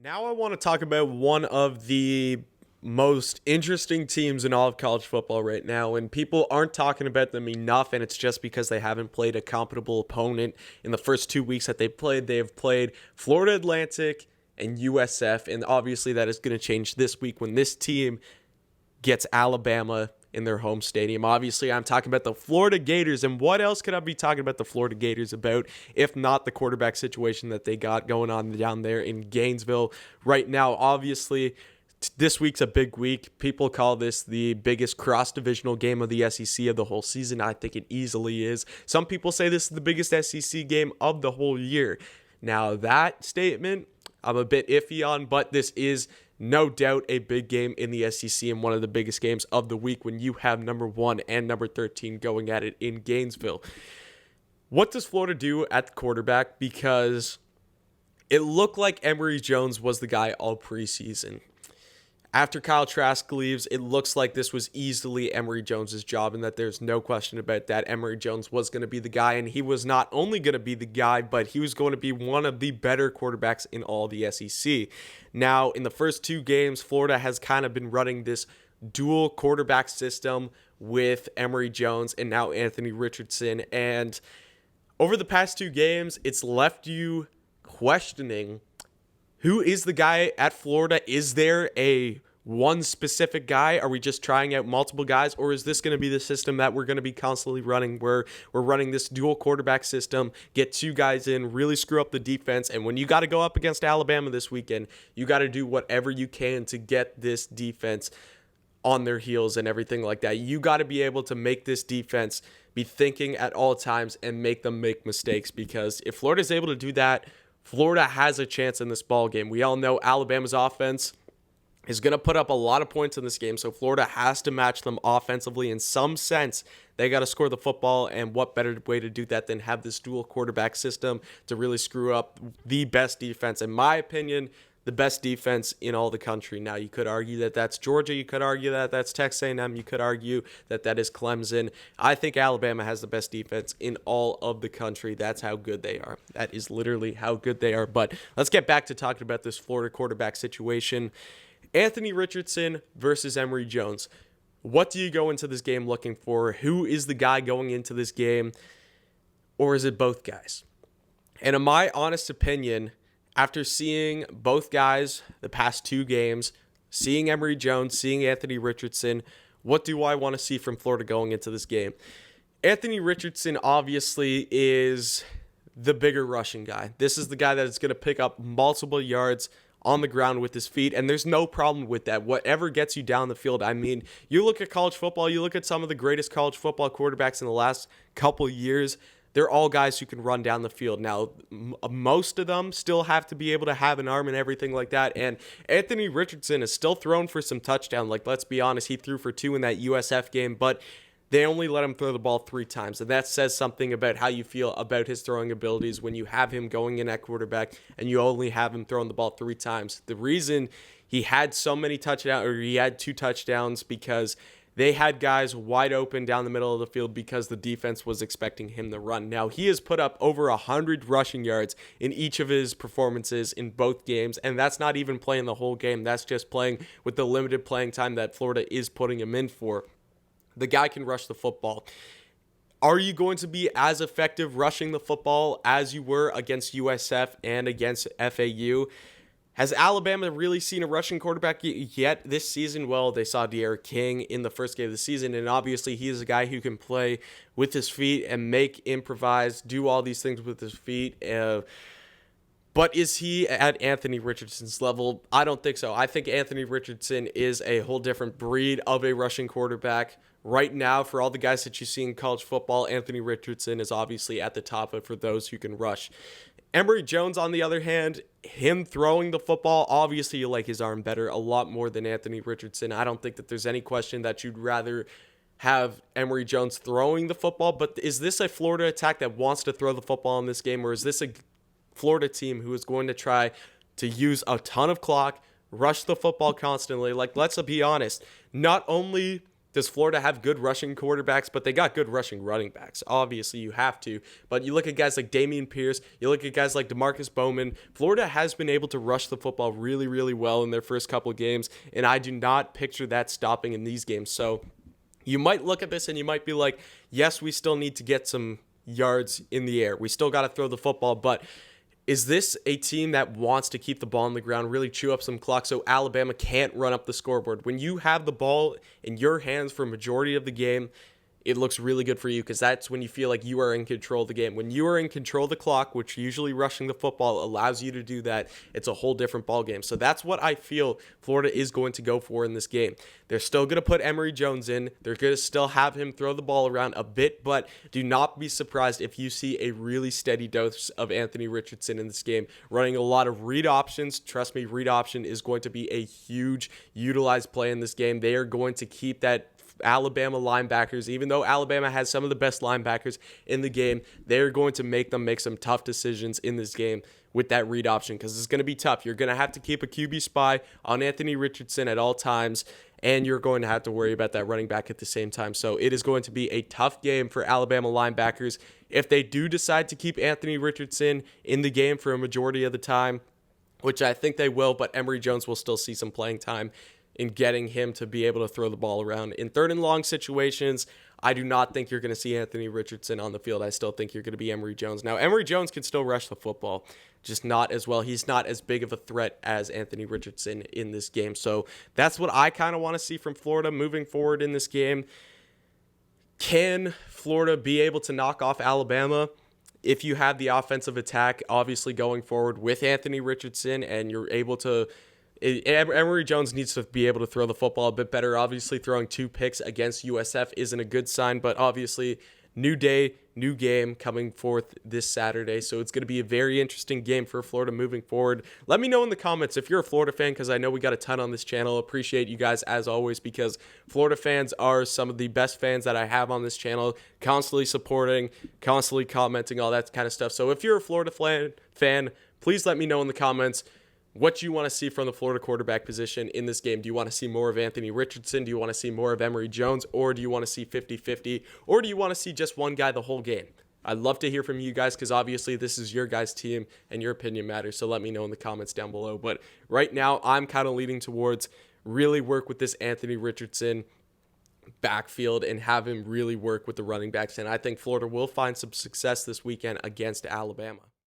Now I want to talk about one of the most interesting teams in all of college football right now, and people aren't talking about them enough, and it's just because they haven't played a compatible opponent in the first 2 weeks that they've played. They have played Florida Atlantic and USF, and obviously that is going to change this week when this team gets Alabama in their home stadium. Obviously, I'm talking about the Florida Gators, and what else could I be talking about the Florida Gators about if not the quarterback situation that they got going on down there in Gainesville right now? Obviously, this week's a big week. People call this the biggest cross-divisional game of the SEC of the whole season. I think it easily is. Some people say this is the biggest SEC game of the whole year. Now, that statement, I'm a bit iffy on, but this is no doubt a big game in the SEC and one of the biggest games of the week when you have number 1 and number 13 going at it in Gainesville. What does Florida do at the quarterback? Because it looked like Emory Jones was the guy all preseason. After Kyle Trask leaves, it looks like this was easily Emory Jones' job and that there's no question about that. Emory Jones was going to be the guy, and he was not only going to be the guy, but he was going to be one of the better quarterbacks in all the SEC. Now, in the first 2 games, Florida has kind of been running this dual quarterback system with Emory Jones and now Anthony Richardson, and over the past 2 games, it's left you questioning who is the guy at Florida. Is there a one specific guy? Are we just trying out multiple guys? Or is this going to be the system that we're going to be constantly running, where we're running this dual quarterback system, get 2 guys in, really screw up the defense, and when you got to go up against Alabama this weekend, you got to do whatever you can to get this defense on their heels and everything like that. You got to be able to make this defense be thinking at all times and make them make mistakes, because if Florida's able to do that, Florida has a chance in this ball game. We all know Alabama's offense is going to put up a lot of points in this game, so Florida has to match them offensively in some sense. They got to score the football, and what better way to do that than have this dual quarterback system to really screw up the best defense, in my opinion, the best defense in all the country. Now, you could argue that that's Georgia. You could argue that that's Texas A&M. You could argue that that is Clemson. I think Alabama has the best defense in all of the country. That's how good they are. That is literally how good they are. But let's get back to talking about this Florida quarterback situation. Anthony Richardson versus Emory Jones. What do you go into this game looking for? Who is the guy going into this game? Or is it both guys? And in my honest opinion, after seeing both guys the past 2 games, seeing Emory Jones, seeing Anthony Richardson, what do I want to see from Florida going into this game? Anthony Richardson obviously is the bigger rushing guy. This is the guy that is going to pick up multiple yards on the ground with his feet, and there's no problem with that. Whatever gets you down the field. I mean, you look at college football, you look at some of the greatest college football quarterbacks in the last couple years, they're all guys who can run down the field. Now, most of them still have to be able to have an arm and everything like that. And Anthony Richardson is still thrown for some touchdowns. Like, let's be honest, he threw for 2 in that USF game, but they only let him throw the ball 3 times. And that says something about how you feel about his throwing abilities when you have him going in at quarterback and you only have him throwing the ball 3 times. The reason he had so many touchdowns, or he had 2 touchdowns, because they had guys wide open down the middle of the field because the defense was expecting him to run. Now, he has put up over 100 rushing yards in each of his performances in both games, and that's not even playing the whole game. That's just playing with the limited playing time that Florida is putting him in for. The guy can rush the football. Are you going to be as effective rushing the football as you were against USF and against FAU? Has Alabama really seen a rushing quarterback yet this season? Well, they saw De'Aaron King in the first game of the season, and obviously he is a guy who can play with his feet and improvise, do all these things with his feet. But is he at Anthony Richardson's level? I don't think so. I think Anthony Richardson is a whole different breed of a rushing quarterback. Right now, for all the guys that you see in college football, Anthony Richardson is obviously at the top of for those who can rush. Emory Jones, on the other hand, him throwing the football, obviously you like his arm better a lot more than Anthony Richardson. I don't think that there's any question that you'd rather have Emory Jones throwing the football, but is this a Florida attack that wants to throw the football in this game, or is this a Florida team who is going to try to use a ton of clock, rush the football constantly? Like, let's be honest, not only Does Florida have good rushing quarterbacks? But they got good rushing running backs. Obviously, you have to. But you look at guys like Dameon Pierce, you look at guys like DeMarcus Bowman. Florida has been able to rush the football really, really well in their first couple of games, and I do not picture that stopping in these games. So you might look at this and you might be like, yes, we still need to get some yards in the air. We still got to throw the football, but is this a team that wants to keep the ball on the ground, really chew up some clock so Alabama can't run up the scoreboard? When you have the ball in your hands for a majority of the game, it looks really good for you because that's when you feel like you are in control of the game. When you are in control of the clock, which usually rushing the football allows you to do that, it's a whole different ball game. So that's what I feel Florida is going to go for in this game. They're still going to put Emory Jones in. They're going to still have him throw the ball around a bit, but do not be surprised if you see a really steady dose of Anthony Richardson in this game, running a lot of read options. Trust me, read option is going to be a huge utilized play in this game. They are going to keep that Alabama linebackers, even though Alabama has some of the best linebackers in the game, they're going to make them make some tough decisions in this game with that read option because it's going to be tough. You're going to have to keep a QB spy on Anthony Richardson at all times, and you're going to have to worry about that running back at the same time. So it is going to be a tough game for Alabama linebackers. If they do decide to keep Anthony Richardson in the game for a majority of the time, which I think they will, but Emory Jones will still see some playing time in getting him to be able to throw the ball around. In third and long situations, I do not think you're going to see Anthony Richardson on the field. I still think you're going to be Emory Jones. Now, Emory Jones can still rush the football, just not as well. He's not as big of a threat as Anthony Richardson in this game. So that's what I kind of want to see from Florida moving forward in this game. Can Florida be able to knock off Alabama? If you have the offensive attack, obviously going forward with Anthony Richardson, and you're able to Emory Jones needs to be able to throw the football a bit better. Obviously, throwing 2 picks against USF isn't a good sign, but obviously, new day, new game coming forth this Saturday. So it's going to be a very interesting game for Florida moving forward. Let me know in the comments if you're a Florida fan, because I know we got a ton on this channel. Appreciate you guys as always, because Florida fans are some of the best fans that I have on this channel, constantly supporting, constantly commenting, all that kind of stuff. So if you're a Florida fan, please let me know in the comments what you want to see from the Florida quarterback position in this game. Do you want to see more of Anthony Richardson? Do you want to see more of Emory Jones? Or do you want to see 50-50? Or do you want to see just one guy the whole game? I'd love to hear from you guys because obviously this is your guys' team and your opinion matters. So let me know in the comments down below. But right now, I'm kind of leaning towards really work with this Anthony Richardson backfield and have him really work with the running backs. And I think Florida will find some success this weekend against Alabama.